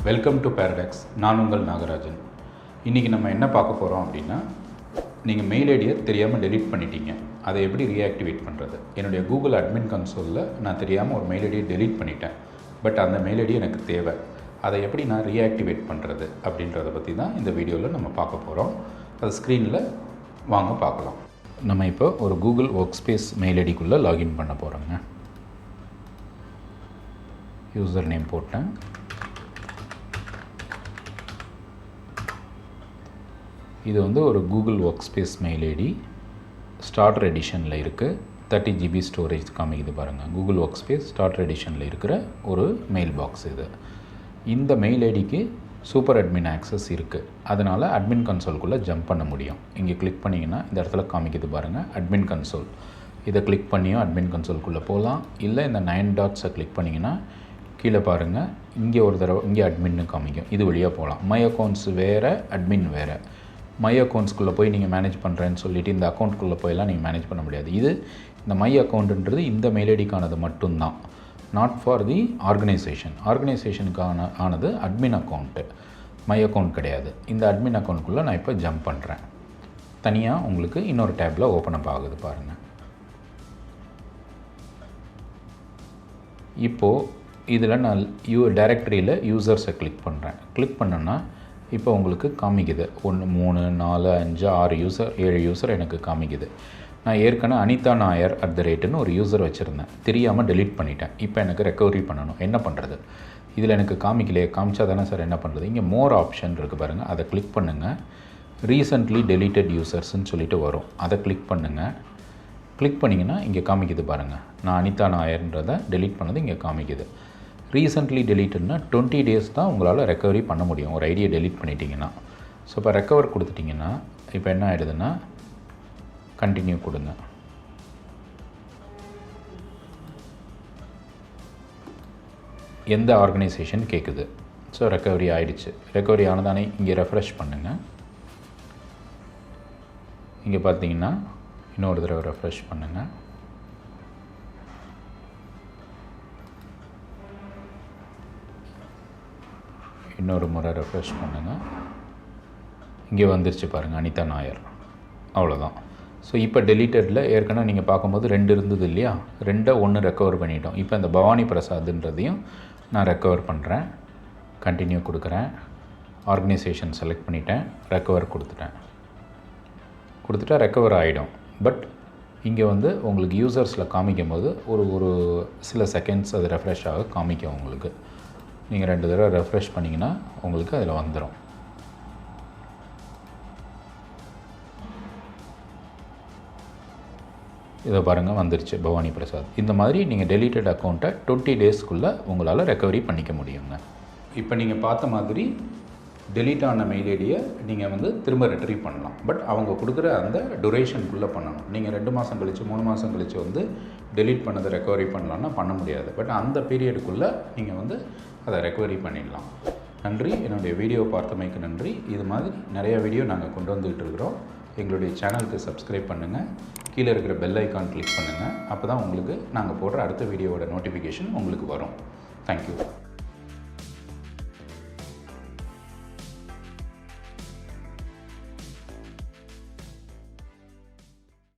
Welcome to paradox. நான் உங்கள் நாகராஜன். இன்றைக்கி நம்ம என்ன பார்க்க போகிறோம் அப்படின்னா, நீங்கள் மெயில் ஐடியை தெரியாமல் டெலீட் பண்ணிட்டீங்க. அதை எப்படி ரீஆக்டிவேட் பண்ணுறது? என்னுடைய கூகுள் அட்மின் கன்சோலில் நான் தெரியாமல் ஒரு மெயில் ஐடியை டெலீட் பண்ணிட்டேன். பட் அந்த மெயில் ஐடி எனக்கு தேவை. அதை எப்படி நான் ரீஆக்டிவேட் பண்ணுறது அப்படின்றத பற்றி தான் இந்த வீடியோவில் நம்ம பார்க்க போகிறோம். அது ஸ்க்ரீனில் வாங்க பார்க்கலாம். நம்ம இப்போ ஒரு கூகுள் ஒர்க்ஸ்பேஸ் மெயில் ஐடிக்குள்ளே லாகின் பண்ண போகிறோங்க. யூசர் நேம் போட்டேன். இது வந்து ஒரு Google workspace mail ID. Starter எடிஷனில் இருக்குது. 30 GB ஸ்டோரேஜ் காமிக்குது பாருங்கள். கூகுள் ஒர்க்ஸ்பேஸ் ஸ்டார்டர் எடிஷனில் இருக்கிற ஒரு மெயில் பாக்ஸ் இது. இந்த மெயில் ஐடிக்கு சூப்பர் அட்மின் ஆக்சஸ் இருக்குது. அதனால் அட்மின் கன்சோல்குள்ளே ஜம்ப் பண்ண முடியும். இங்கே கிளிக் பண்ணிங்கன்னா இந்த இடத்துல காமிக்குது பாருங்கள், அட்மின் கன்சோல். இதை கிளிக் பண்ணியும் அட்மின் கன்சோல்குள்ளே போகலாம். இல்லை இந்த 9 டாட்ஸை கிளிக் பண்ணிங்கன்னா கீழே பாருங்கள், இங்கே ஒரு தடவை இங்கே அட்மின்னு காமிக்கும். இது வழியாக போகலாம். மை அக்கௌண்ட்ஸ் வேறு, அட்மின் வேறு. மை அக்கௌண்ட்ஸ்குள்ளே போய் நீங்கள் மேனேஜ் பண்ணுறேன்னு சொல்லிவிட்டு இந்த அக்கௌண்ட்டுக்குள்ளே போயெல்லாம் நீங்கள் மேனேஜ் பண்ண முடியாது. இது இந்த மை அக்கௌண்ட்டுன்றது இந்த மெயில் ஐடிக்கானது மட்டும்தான், நாட் ஃபார் தி ஆர்கனைசேஷன். ஆர்கனைசேஷனுக்கான ஆனது அட்மின் அக்கௌண்ட்டு, மை அக்கௌண்ட் கிடையாது. இந்த அட்மின் அக்கௌண்ட்டுக்குள்ளே நான் இப்போ ஜம்ப் பண்ணுறேன். தனியாக உங்களுக்கு இன்னொரு டேப்பில் ஓப்பன் அப் ஆகுது பாருங்கள். இப்போது இதில் நான் டைரக்டரியில் யூசர்ஸை கிளிக் பண்ணுறேன். கிளிக் பண்ணேன்னா இப்போ உங்களுக்கு காமிக்குது 1 3 4 5 6 யூசர் 7 யூசர் எனக்கு காமிக்குது. நான் ஏற்கனவே அனிதா நாயர் @ ஒரு யூசர் வச்சுருந்தேன். தெரியாமல் டெலீட் பண்ணிட்டேன். இப்போ எனக்கு ரெக்கவரி பண்ணணும். என்ன பண்ணுறது? இதில் எனக்கு காமிக்கலையே. காமிச்சா தானே சார் என்ன பண்ணுறது? இங்கே மோர் ஆப்ஷன் இருக்குது பாருங்கள், அதை கிளிக் பண்ணுங்கள். ரீசெண்ட்லி டெலீட்டட் யூசர்ஸ்ன்னு சொல்லிட்டு வரும். அதை கிளிக் பண்ணுங்கள். கிளிக் பண்ணிங்கன்னா இங்கே காமிக்குது பாருங்கள், நான் அனிதா நாயர்ன்றதை டெலீட் பண்ணது இங்கே காமிக்குது. ரீசெண்ட்லி டெலீட்டட்னா 20 days தான் உங்களால் ரெக்கவரி பண்ண முடியும் ஒரு ஐடியை டெலீட் பண்ணிட்டீங்கன்னா. ஸோ இப்போ ரெக்கவர் கொடுத்துட்டிங்கன்னா இப்போ என்ன ஆகிடுதுன்னா, கண்டினியூ கொடுங்க. எந்த ஆர்கனைசேஷன் கேட்குது. ஸோ ரெக்கவரி ஆகிடுச்சு. ரெக்கவரி ஆனதானே இங்கே ரெஃப்ரெஷ் பண்ணுங்கள். இங்கே பார்த்தீங்கன்னா இன்னொரு தடவை ரெஃப்ரெஷ் பண்ணுங்கள். இன்னொரு முறை ரெஃப்ரெஷ் பண்ணுங்கள். இங்கே வந்துருச்சு பாருங்கள், அனிதா நாயர். அவ்வளோதான். ஸோ இப்போ டெலீட்டடில் ஏற்கனவே நீங்கள் பார்க்கும்போது 2 இருந்தது இல்லையா, 2 1 ரெக்கவர் பண்ணிட்டோம். இப்போ இந்த பவானி பிரசாத்ன்றதையும் நான் ரெக்கவர் பண்ணுறேன். கண்டினியூ கொடுக்குறேன். ஆர்கனைசேஷன் செலக்ட் பண்ணிட்டேன். ரெக்கவர் கொடுத்துட்டா ரெக்கவர் ஆகிடும். பட் இங்கே வந்து உங்களுக்கு யூசர்ஸில் காமிக்கும் போது ஒரு சில செகண்ட்ஸ் அது ரெஃப்ரெஷ் ஆக காமிக்கும் உங்களுக்கு. நீங்கள் 2 தடவை ரெஃப்ரெஷ் பண்ணிங்கன்னா உங்களுக்கு அதில் வந்துடும். இதை பாருங்கள், வந்துருச்சு பவானி பிரசாத். இந்த மாதிரி நீங்கள் டெலீட்டட் அக்கௌண்ட்டை 20 daysக்குள்ளே உங்களால் ரெக்கவரி பண்ணிக்க முடியுங்க. இப்போ நீங்கள் பார்த்த மாதிரி டெலீட் ஆன மெயில் ஐடியை நீங்கள் வந்து திரும்ப ரெட்ரீவ் பண்ணலாம். பட் அவங்க கொடுக்குற அந்த டூரேஷனுக்குள்ளே பண்ணணும். நீங்கள் 2 மாதம் கழித்து 3 மாதம் கழித்து வந்து டெலீட் பண்ணதை ரெக்கவரி பண்ணலான்னா பண்ண முடியாது. பட் அந்த பீரியடுக்குள்ளே நீங்கள் வந்து அதை ரெக்கவரி பண்ணிடலாம். நன்றி. என்னுடைய வீடியோ பார்த்தமைக்கு நன்றி. இது மாதிரி நிறையா வீடியோ நாங்கள் கொண்டு வந்துகிட்டு இருக்கிறோம். எங்களுடைய சேனலுக்கு சப்ஸ்கிரைப் பண்ணுங்கள். கீழே இருக்கிற பெல் ஐக்கான் கிளிக் பண்ணுங்கள். அப்போ தான் உங்களுக்கு நாங்கள் போடுற அடுத்த வீடியோவோட நோட்டிஃபிகேஷன் உங்களுக்கு வரும். தேங்க்யூ.